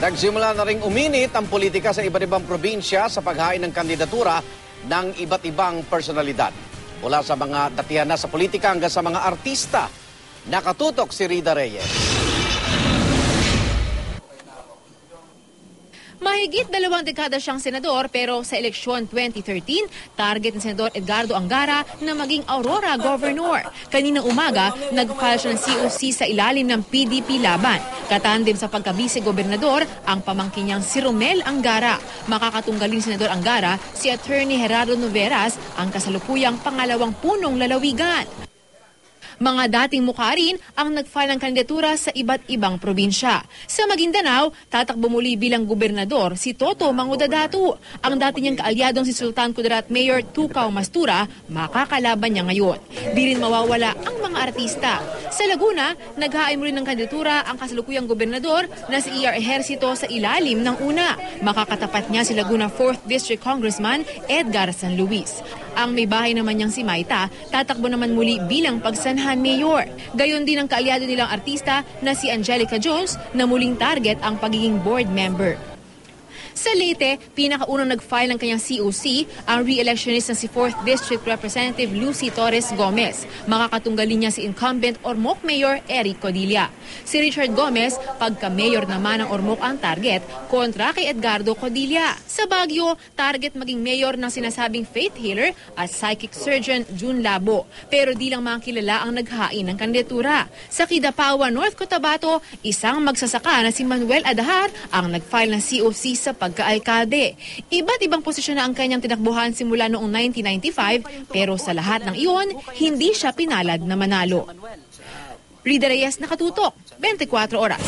Nagsimula na ring uminit ang politika sa iba't ibang probinsya sa paghain ng kandidatura ng iba't ibang personalidad. Mula sa mga datihan na sa politika hanggang sa mga artista, nakatutok si Rida Reyes. Mahigit 2 dekada siyang senador pero sa eleksyon 2013, target ni Senador Edgardo Angara na maging Aurora Governor. Kaninang umaga, nag-file siya ng COC sa ilalim ng PDP laban. Katandem sa pagka-vice-gobernador ang pamangkin niyang si Romel Angara. Makakatunggalin Senador Angara si Attorney Gerardo Noveras, ang kasalukuyang pangalawang punong lalawigan. Mga dating mukha rin ang nag-file ng kandidatura sa iba't ibang probinsya. Sa Maguindanao, tatakbo muli bilang gobernador si Toto Mangudadatu. Ang dati niyang kaalyadong si Sultan Kudarat Mayor Tukaw Mastura, makakalaban niya ngayon. Di rin mawawala ang mga artista. Sa Laguna, naghain mo rin ng kandidatura ang kasalukuyang gobernador na si E.R. Ejercito sa ilalim ng una. Makakatapat niya si Laguna 4th District Congressman Edgar San Luis. Ang may bahay naman niyang si Maita, tatakbo naman muli bilang pagsanhan mayor. Gayon din ang kaalyado nilang artista na si Angelica Jones na muling target ang pagiging board member. Sa Leyte, pinakaunang nag-file ng kanyang COC ang re-electionist na si 4th District Representative Lucy Torres Gomez. Makakatunggalin niya si incumbent Ormoc Mayor Eric Codilla. Si Richard Gomez, pagka-mayor naman ng Ormoc ang target kontra kay Edgardo Codilla. Sa Baguio, target maging mayor ng sinasabing faith healer at psychic surgeon June Labo. Pero di lang mga kilala ang naghain ng kandidatura. Sa Kidapawan, North Cotabato, isang magsasaka na si Manuel Adahar ang nag-file ng COC sa pagka-alkalde. Iba't ibang posisyon na ang kanyang tinakbuhan simula noong 1995 pero sa lahat ng iyon, hindi siya pinalad na manalo. Rida Reyes, nakatutok, 24 oras.